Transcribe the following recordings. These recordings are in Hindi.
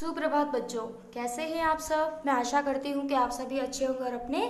सुप्रभात बच्चों, कैसे हैं आप सब। मैं आशा करती हूँ कि आप सभी अच्छे होंगे और अपने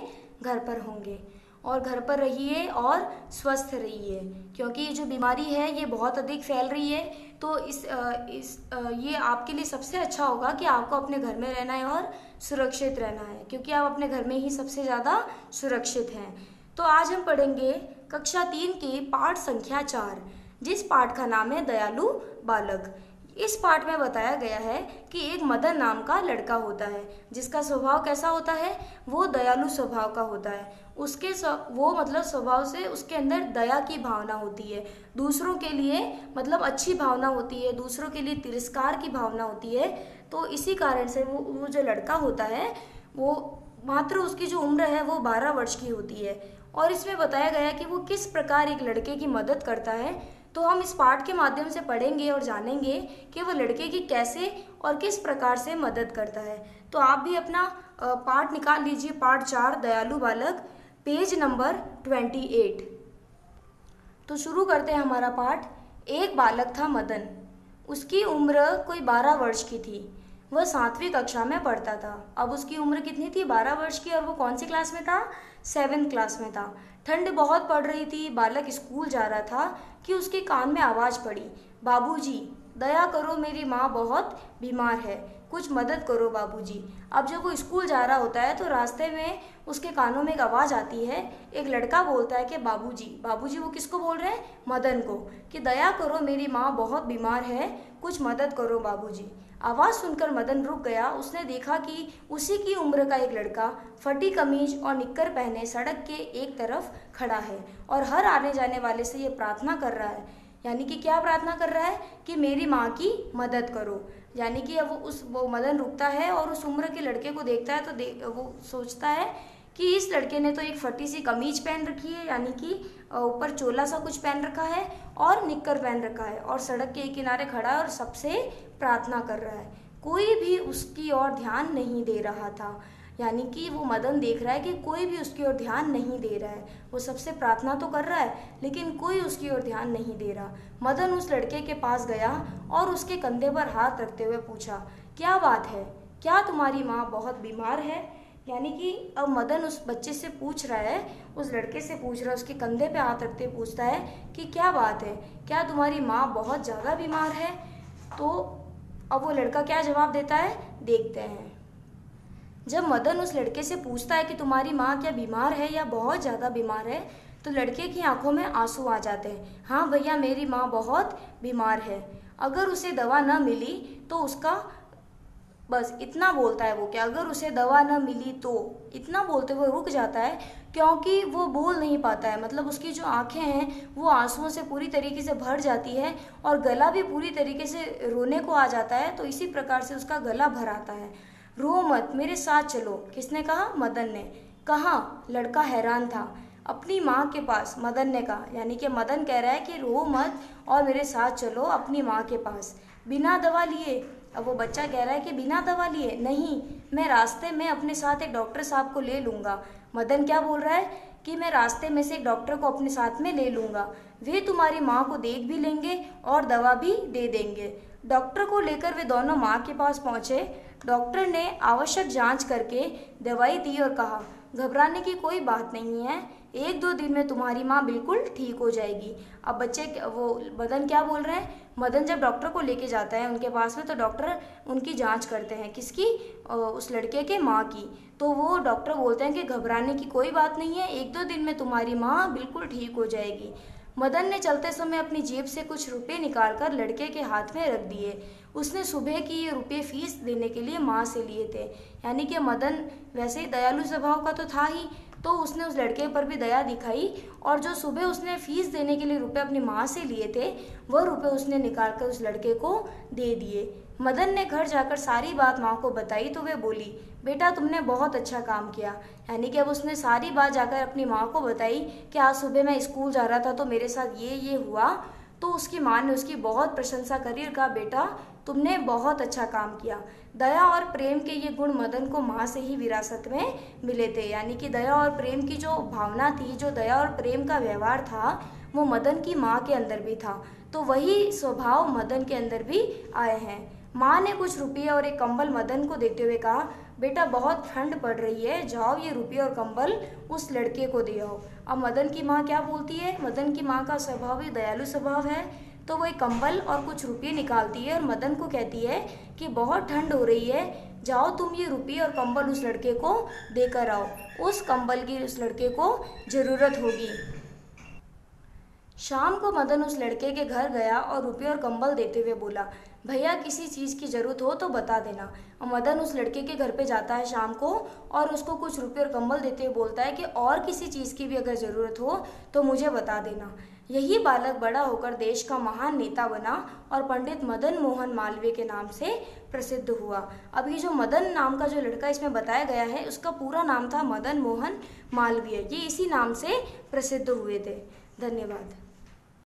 घर पर होंगे। और घर पर रहिए और स्वस्थ रहिए, क्योंकि ये जो बीमारी है ये बहुत अधिक फैल रही है। तो ये आपके लिए सबसे अच्छा होगा कि आपको अपने घर में रहना है और सुरक्षित रहना है, क्योंकि आप अपने घर में ही सबसे ज़्यादा सुरक्षित हैं। तो आज हम पढ़ेंगे कक्षा 3 की पाठ संख्या 4, जिस पाठ का नाम है दयालु बालक। इस पाठ में बताया गया है कि एक मदन नाम का लड़का होता है, जिसका स्वभाव कैसा होता है, वो दयालु स्वभाव का होता है। वो मतलब स्वभाव से उसके अंदर दया की भावना होती है, दूसरों के लिए मतलब अच्छी भावना होती है, दूसरों के लिए तिरस्कार की भावना होती है। तो इसी कारण से वो जो लड़का होता है, वो मात्र उसकी जो उम्र है वो 12 वर्ष की होती है। और इसमें बताया गया है कि वो किस प्रकार एक लड़के की मदद करता है। तो हम इस पाठ के माध्यम से पढ़ेंगे और जानेंगे कि वो लड़के की कैसे और किस प्रकार से मदद करता है। तो आप भी अपना पाठ निकाल लीजिए, पाठ 4 दयालु बालक, पेज नंबर 28। तो शुरू करते हैं हमारा पाठ। एक बालक था मदन, उसकी उम्र कोई 12 वर्ष की थी। वह 7वीं कक्षा में पढ़ता था। अब उसकी उम्र कितनी थी, 12 वर्ष की, और वो कौन सी क्लास में था, 7th क्लास में था। ठंड बहुत पड़ रही थी। बालक स्कूल जा रहा था कि उसके कान में आवाज़ पड़ी, बाबूजी दया करो, मेरी माँ बहुत बीमार है, कुछ मदद करो बाबूजी। अब जब वो स्कूल जा रहा होता है तो रास्ते में उसके कानों में एक आवाज़ आती है। एक लड़का बोलता है कि बाबूजी। बाबूजी वो किसको बोल रहे हैं, मदन को, कि दया करो, मेरी माँ बहुत बीमार है, कुछ मदद करो बाबूजी। आवाज़ सुनकर मदन रुक गया। उसने देखा कि उसी की उम्र का एक लड़का फटी कमीज और निक्कर पहने सड़क के एक तरफ खड़ा है और हर आने जाने वाले से ये प्रार्थना कर रहा है। यानी कि क्या प्रार्थना कर रहा है, कि मेरी माँ की मदद करो। यानी कि अब वो मदन रुकता है और उस उम्र के लड़के को देखता है तो वो सोचता है कि इस लड़के ने तो एक फटी सी कमीज पहन रखी है, यानी कि ऊपर चोला सा कुछ पहन रखा है और निक्कर पहन रखा है, और सड़क के किनारे खड़ा है और सबसे प्रार्थना कर रहा है। कोई भी उसकी ओर ध्यान नहीं दे रहा था। यानी कि वो मदन देख रहा है कि कोई भी उसकी ओर ध्यान नहीं दे रहा है। वो सबसे प्रार्थना तो कर रहा है, लेकिन कोई उसकी ओर ध्यान नहीं दे रहा। मदन उस लड़के के पास गया और उसके कंधे पर हाथ रखते हुए पूछा, क्या बात है, क्या तुम्हारी माँ बहुत बीमार है। यानी कि अब मदन उस बच्चे से पूछ रहा है, उस लड़के से पूछ रहा है, उसके कंधे पे हाथ रखते पूछता है कि क्या बात है, क्या तुम्हारी माँ बहुत ज़्यादा बीमार है। तो अब वो लड़का क्या जवाब देता है, देखते हैं। जब मदन उस लड़के से पूछता है कि तुम्हारी माँ क्या बीमार है या बहुत ज़्यादा बीमार है, तो लड़के की आंखों में आंसू आ जाते हैं। हाँ भैया, मेरी माँ बहुत बीमार है, अगर उसे दवा न मिली तो उसका, बस इतना बोलता है वो, कि अगर उसे दवा न मिली तो, इतना बोलते हुए रुक जाता है, क्योंकि वो बोल नहीं पाता है। मतलब उसकी जो आंखें हैं वो आंसुओं से पूरी तरीके से भर जाती है और गला भी पूरी तरीके से रोने को आ जाता है। तो इसी प्रकार से उसका गला भर आता है। रो मत, मेरे साथ चलो। किसने कहा, मदन ने कहा। लड़का हैरान था। अपनी माँ के पास, मदन ने कहा। यानी कि मदन कह रहा है कि रो मत और मेरे साथ चलो अपनी माँ के पास, बिना दवा लिए। अब वो बच्चा कह रहा है कि बिना दवा लिए नहीं, मैं रास्ते में अपने साथ एक डॉक्टर साहब को ले लूँगा। मदन क्या बोल रहा है, कि मैं रास्ते में से एक डॉक्टर को अपने साथ में ले लूँगा, वे तुम्हारी माँ को देख भी लेंगे और दवा भी दे देंगे। डॉक्टर को लेकर वे दोनों माँ के पास पहुँचे। डॉक्टर ने आवश्यक जांच करके दवाई दी और कहा, घबराने की कोई बात नहीं है, 1-2 दिन में तुम्हारी माँ बिल्कुल ठीक हो जाएगी। अब बच्चे वो मदन क्या बोल रहे हैं, मदन जब डॉक्टर को लेके जाता है उनके पास में, तो डॉक्टर उनकी जांच करते हैं, किसकी, उस लड़के के माँ की। तो वो डॉक्टर बोलते हैं कि घबराने की कोई बात नहीं है, 1-2 दिन में तुम्हारी माँ बिल्कुल ठीक हो जाएगी। मदन ने चलते समय अपनी जेब से कुछ रुपए निकालकर लड़के के हाथ में रख दिए। उसने सुबह की ये रुपये फीस देने के लिए माँ से लिए थे। यानी कि मदन वैसे ही दयालु स्वभाव का तो था ही, तो उसने उस लड़के पर भी दया दिखाई, और जो सुबह उसने फीस देने के लिए रुपए अपनी माँ से लिए थे, वह रुपए उसने निकाल कर उस लड़के को दे दिए। मदन ने घर जाकर सारी बात माँ को बताई तो वे बोली, बेटा तुमने बहुत अच्छा काम किया। यानी कि अब उसने सारी बात जाकर अपनी माँ को बताई कि आज सुबह मैं स्कूल जा रहा था तो मेरे साथ ये हुआ। तो उसकी माँ ने उसकी बहुत प्रशंसा करी और कहा, बेटा तुमने बहुत अच्छा काम किया। दया और प्रेम के ये गुण मदन को माँ से ही विरासत में मिले थे। यानी कि दया और प्रेम की जो भावना थी, जो दया और प्रेम का व्यवहार था, वो मदन की माँ के अंदर भी था। तो वही स्वभाव मदन के अंदर भी आए हैं। माँ ने कुछ रुपये और एक कंबल मदन को देते हुए कहा, बेटा बहुत ठंड पड़ रही है, जाओ ये रुपये और कंबल उस लड़के को दे आओ। अब मदन की माँ क्या बोलती है, मदन की माँ का स्वभाव ही दयालु स्वभाव है, तो वो एक कंबल और कुछ रुपये निकालती है और मदन को कहती है कि बहुत ठंड हो रही है, जाओ तुम ये रुपये और कंबल उस लड़के को देकर आओ, उस कंबल की उस लड़के को ज़रूरत होगी। शाम को मदन उस लड़के के घर गया और रुपये और कंबल देते हुए बोला, भैया किसी चीज़ की ज़रूरत हो तो बता देना। और मदन उस लड़के के घर पे जाता है शाम को और उसको कुछ रुपये और कंबल देते हुए बोलता है कि और किसी चीज़ की भी अगर ज़रूरत हो तो मुझे बता देना। यही बालक बड़ा होकर देश का महान नेता बना और पंडित मदन मोहन मालवीय के नाम से प्रसिद्ध हुआ। अब ये जो मदन नाम का जो लड़का इसमें बताया गया है, उसका पूरा नाम था मदन मोहन मालवीय। ये इसी नाम से प्रसिद्ध हुए थे। धन्यवाद।